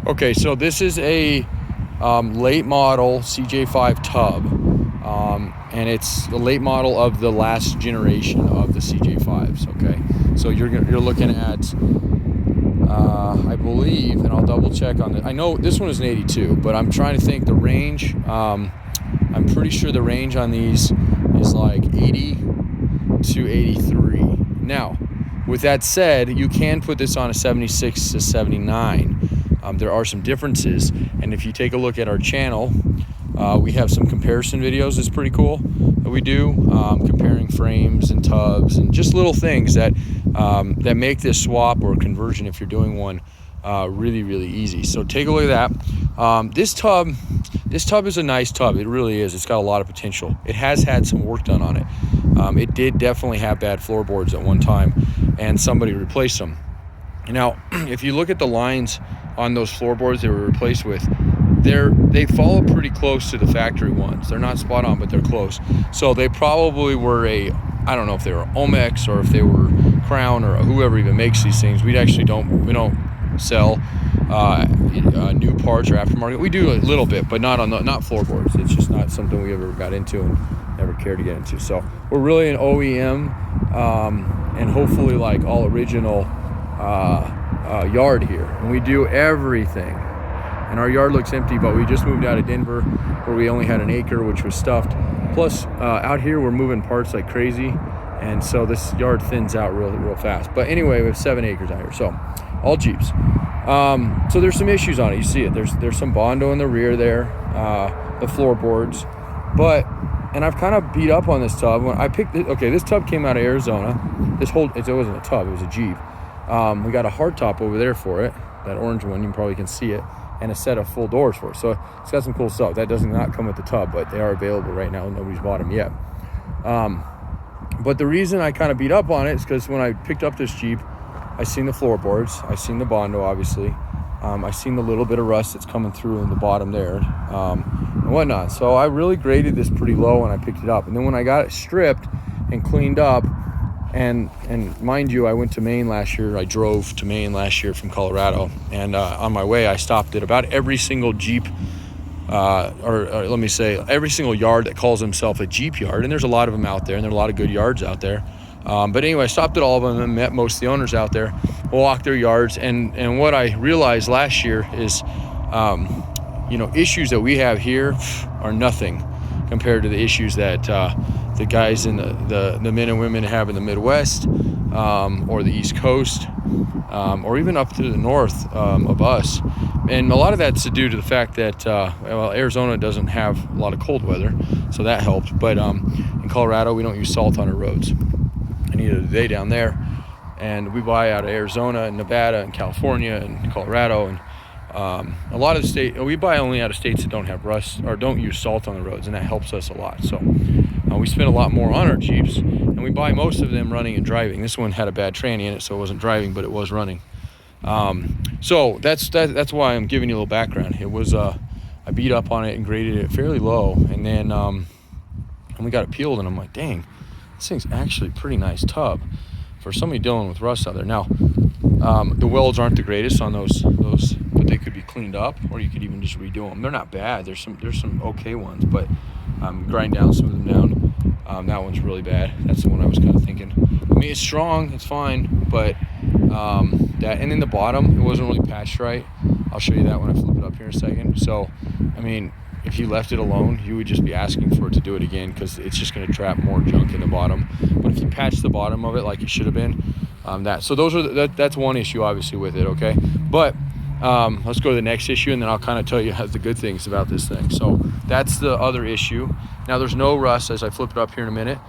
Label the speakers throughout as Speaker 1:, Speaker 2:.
Speaker 1: Okay, so this is a late model CJ5 tub, and it's the late model of the last generation of the CJ5s. Okay, so you're looking at, I believe, and I'll double check on it. I know this one is an 82, but I'm trying to think the range. I'm pretty sure the range on these is like 80 to 83. Now, with that said, you can put this on a 76 to 79. There are some differences, and if you take a look at our channel, we have some comparison videos. It's pretty cool that we do, comparing frames and tubs and just little things that that make this swap or conversion, if you're doing one, really easy. So take a look at that. This tub is a nice tub. It really is. It's got a lot of potential. It has had some work done on it. It did definitely have bad floorboards at one time, and somebody replaced them. Now, if you look at the lines on those floorboards they were replaced with, they follow pretty close to the factory ones. They're not spot on, but they're close. So they probably were I don't know if they were Omex or if they were Crown or whoever even makes these things. We don't sell new parts or aftermarket. We do a little bit, but not floorboards. It's just not something we ever got into and never cared to get into. So we're really an OEM, and hopefully like all original yard here, and we do everything. And our yard looks empty, but we just moved out of Denver where we only had an acre, which was stuffed. Plus out here we're moving parts like crazy, and so this yard thins out real fast. But anyway, we have 7 acres out here, so all Jeeps. So there's some issues on it. You see it. There's some Bondo in the rear there, the floorboards. And I've kind of beat up on this tub. When I picked it, okay, this tub came out of Arizona. It wasn't a tub, it was a Jeep. We got a hardtop over there for it, that orange one, you probably can see it, and a set of full doors for it. So it's got some cool stuff. That does not come with the tub, but they are available right now. Nobody's bought them yet. But the reason I kind of beat up on it is because when I picked up this Jeep, I seen the floorboards, I seen the Bondo, obviously. I seen the little bit of rust that's coming through in the bottom there, and whatnot. So I really graded this pretty low when I picked it up. And then when I got it stripped and cleaned up, and mind you, I went to Maine last year. I drove to Maine last year from Colorado, and on my way I stopped at about every single Jeep, or let me say every single yard that calls himself a Jeep yard, and there's a lot of them out there, and there are a lot of good yards out there. But anyway, I stopped at all of them and met most of the owners out there, walked their yards, and what I realized last year is, issues that we have here are nothing compared to the issues that the guys in the men and women have in the Midwest, or the East Coast, or even up to the north of us. And a lot of that's due to the fact that Arizona doesn't have a lot of cold weather, so that helps. But in Colorado, we don't use salt on our roads, and neither do they down there. And we buy out of Arizona and Nevada and California and Colorado, and a lot of the state, we buy only out of states that don't have rust or don't use salt on the roads, and that helps us a lot. So we spend a lot more on our Jeeps, and we buy most of them running and driving. This one had a bad tranny in it, so it wasn't driving, but it was running. So that's why I'm giving you a little background. It was I beat up on it and graded it fairly low, and then and we got it peeled, and I'm like, dang, this thing's actually a pretty nice tub for somebody dealing with rust out there. Now, the welds aren't the greatest on those, but they could be cleaned up, or you could even just redo them. They're not bad. There's some okay ones, but grind down some of them down. That one's really bad. That's the one I was kind of thinking. I mean, it's strong, it's fine, but that, and then the bottom, it wasn't really patched right. I'll show you that when I flip it up here in a second. So, I mean, if you left it alone, you would just be asking for it to do it again, because it's just going to trap more junk in the bottom. But if you patch the bottom of it like it should have been, that's one issue obviously with it. Okay, but let's go to the next issue, and then I'll kind of tell you the good things about this thing. So that's the other issue. Now there's no rust. As I flip it up here in a minute,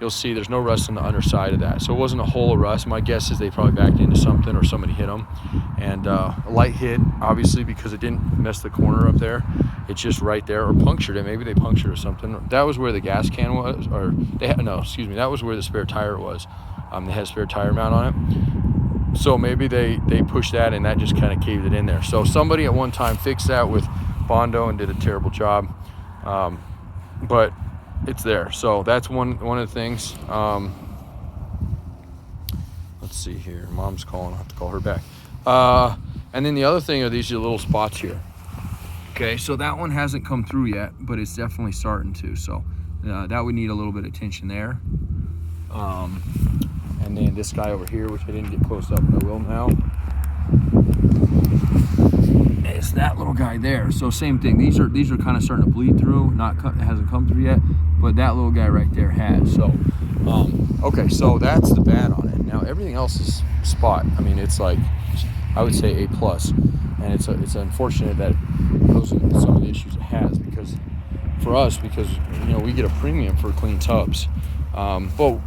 Speaker 1: you'll see there's no rust on the underside of that. So it wasn't a hole of rust. My guess is they probably backed into something or somebody hit them, and a light hit, obviously, because it didn't mess the corner up there. It's just right there, or punctured it. Maybe they punctured or something. That was where the gas can was, or that was where the spare tire was. They had a spare tire mount on it. So maybe they pushed that, and that just kind of caved it in there. So somebody at one time fixed that with Bondo and did a terrible job. But it's there. So that's one of the things. Let's see here. Mom's calling. I'll have to call her back. And then the other thing are these little spots here. Okay, so that one hasn't come through yet, but it's definitely starting to. So that would need a little bit of attention there. And then this guy over here, which I didn't get close up, but I will now. It's that little guy there. So same thing. These are kind of starting to bleed through. It hasn't come through yet, but that little guy right there has. So okay, so that's the bad on it. Now everything else is spot. I mean, it's like, I would say A+, and it's unfortunate that those are some of the issues it has, because for us, because we get a premium for clean tubs, but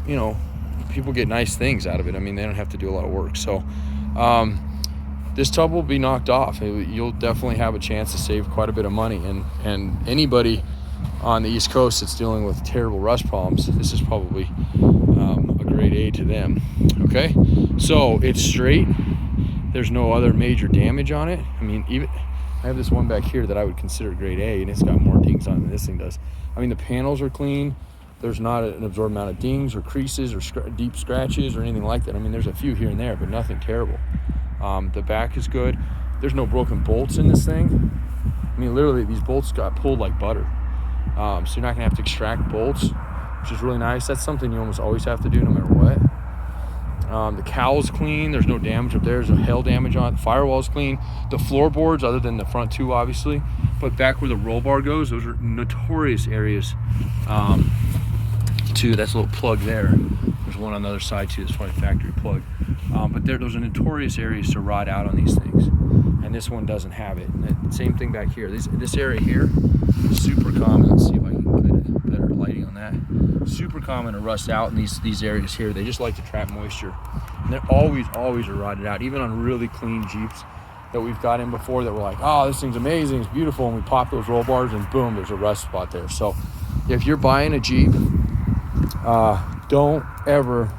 Speaker 1: people get nice things out of it. I mean, they don't have to do a lot of work. So this tub will be knocked off. You'll definitely have a chance to save quite a bit of money, and anybody on the East Coast that's dealing with terrible rust problems, this is probably a grade A to them. Okay, so it's straight. There's no other major damage on it. I mean, even I have this one back here that I would consider grade A, and it's got more dings on it than this thing does. I mean, the panels are clean. There's not an absorbed amount of dings or creases or deep scratches or anything like that. I mean, there's a few here and there, but nothing terrible. The back is good. There's no broken bolts in this thing. I mean, literally, these bolts got pulled like butter. So you're not gonna have to extract bolts, which is really nice. That's something you almost always have to do no matter what. The cowl's clean. There's no damage up there. There's no hail damage on it. The firewall's clean. The floorboards, other than the front two, obviously, but back where the roll bar goes, those are notorious areas. Too, that's a little plug there. There's one on the other side too. That's probably a factory plug. But those are notorious areas to rot out on these things, and this one doesn't have it. And the same thing back here. This area here is super common. Let's see if I can get better lighting on that. Super common to rust out in these areas here. They just like to trap moisture, and they're always are rotted out. Even on really clean Jeeps that we've got in before, that we're like, oh, this thing's amazing, it's beautiful, and we pop those roll bars and boom, there's a rust spot there. So if you're buying a Jeep, don't ever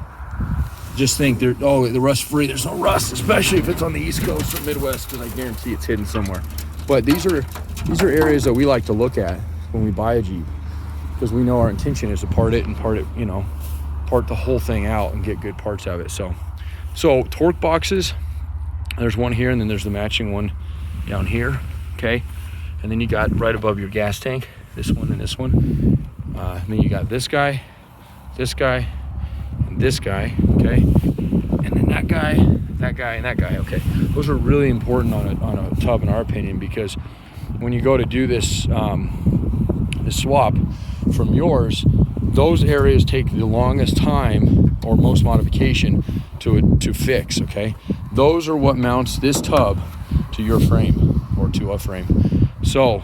Speaker 1: just think the rust free. There's no rust, especially if it's on the East Coast or Midwest, because I guarantee it's hidden somewhere. But these are areas that we like to look at when we buy a Jeep, because we know our intention is to part the whole thing out and get good parts out of it. So torque boxes, there's one here, and then there's the matching one down here. Okay, and then you got right above your gas tank, this one and this one. And then you got this guy, and this guy, okay? And then that guy, and that guy, okay? Those are really important on a tub, in our opinion, because when you go to do this swap from yours, those areas take the longest time or most modification to fix, okay? Those are what mounts this tub to your frame or to a frame. So,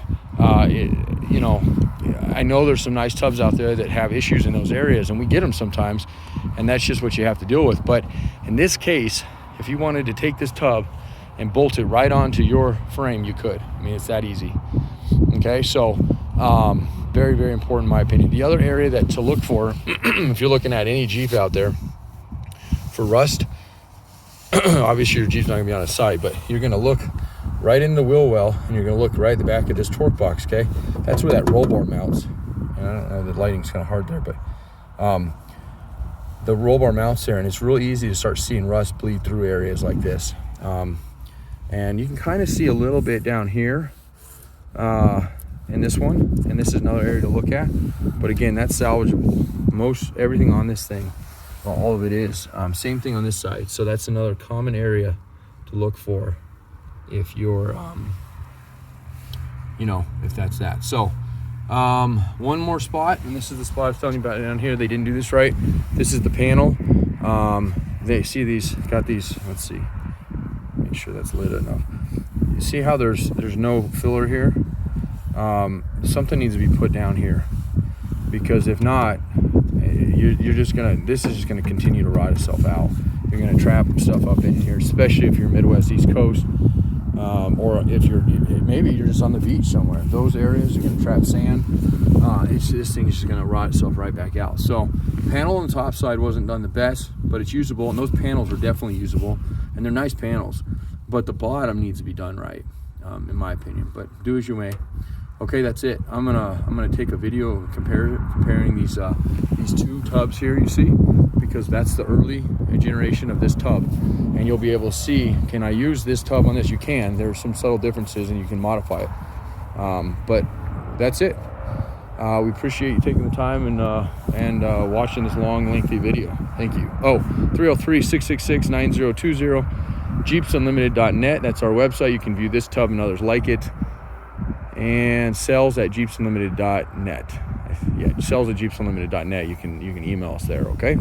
Speaker 1: I know there's some nice tubs out there that have issues in those areas, and we get them sometimes, and that's just what you have to deal with. But in this case, if you wanted to take this tub and bolt it right onto your frame, you could. I mean, it's that easy. Okay, so very, very important in my opinion. The other area that to look for, if you're looking at any Jeep out there for rust, obviously your Jeep's not gonna be on its side, but you're gonna look right in the wheel well, and you're gonna look right at the back of this torque box, okay? That's where that roll bar mounts. And I don't know, the lighting's kind of hard there, but the roll bar mounts there, and it's really easy to start seeing rust bleed through areas like this. And you can kind of see a little bit down here in this one, and this is another area to look at. But again, that's salvageable. Everything on this thing, well, all of it is. Same thing on this side. So that's another common area to look for if you're, if that's that. So one more spot, and this is the spot I was telling you about down here. They didn't do this right. This is the panel. They see got these, let's see, make sure that's lit enough. You see how there's no filler here? Something needs to be put down here, because if not, this is just gonna continue to rot itself out. You're gonna trap stuff up in here, especially if you're Midwest, East Coast, or if maybe you're just on the beach somewhere. Those areas, you're gonna trap sand. This thing is just gonna rot itself right back out. So panel on the top side wasn't done the best, but it's usable, and those panels are definitely usable, and they're nice panels. But the bottom needs to be done right, in my opinion. But do as you may. Okay, that's it. I'm gonna take a video comparing these two tubs here. You see, because because that's the early generation of this tub, and you'll be able to see, can I use this tub on this? You can. There's some subtle differences and you can modify it, but that's it. We appreciate you taking the time and watching this long, lengthy video. Thank you. 303-666-9020, jeepsunlimited.net. That's our website. You can view this tub and others like it. And sales@jeepsunlimited.net. Yeah, sales@jeepsunlimited.net. You can email us there, okay?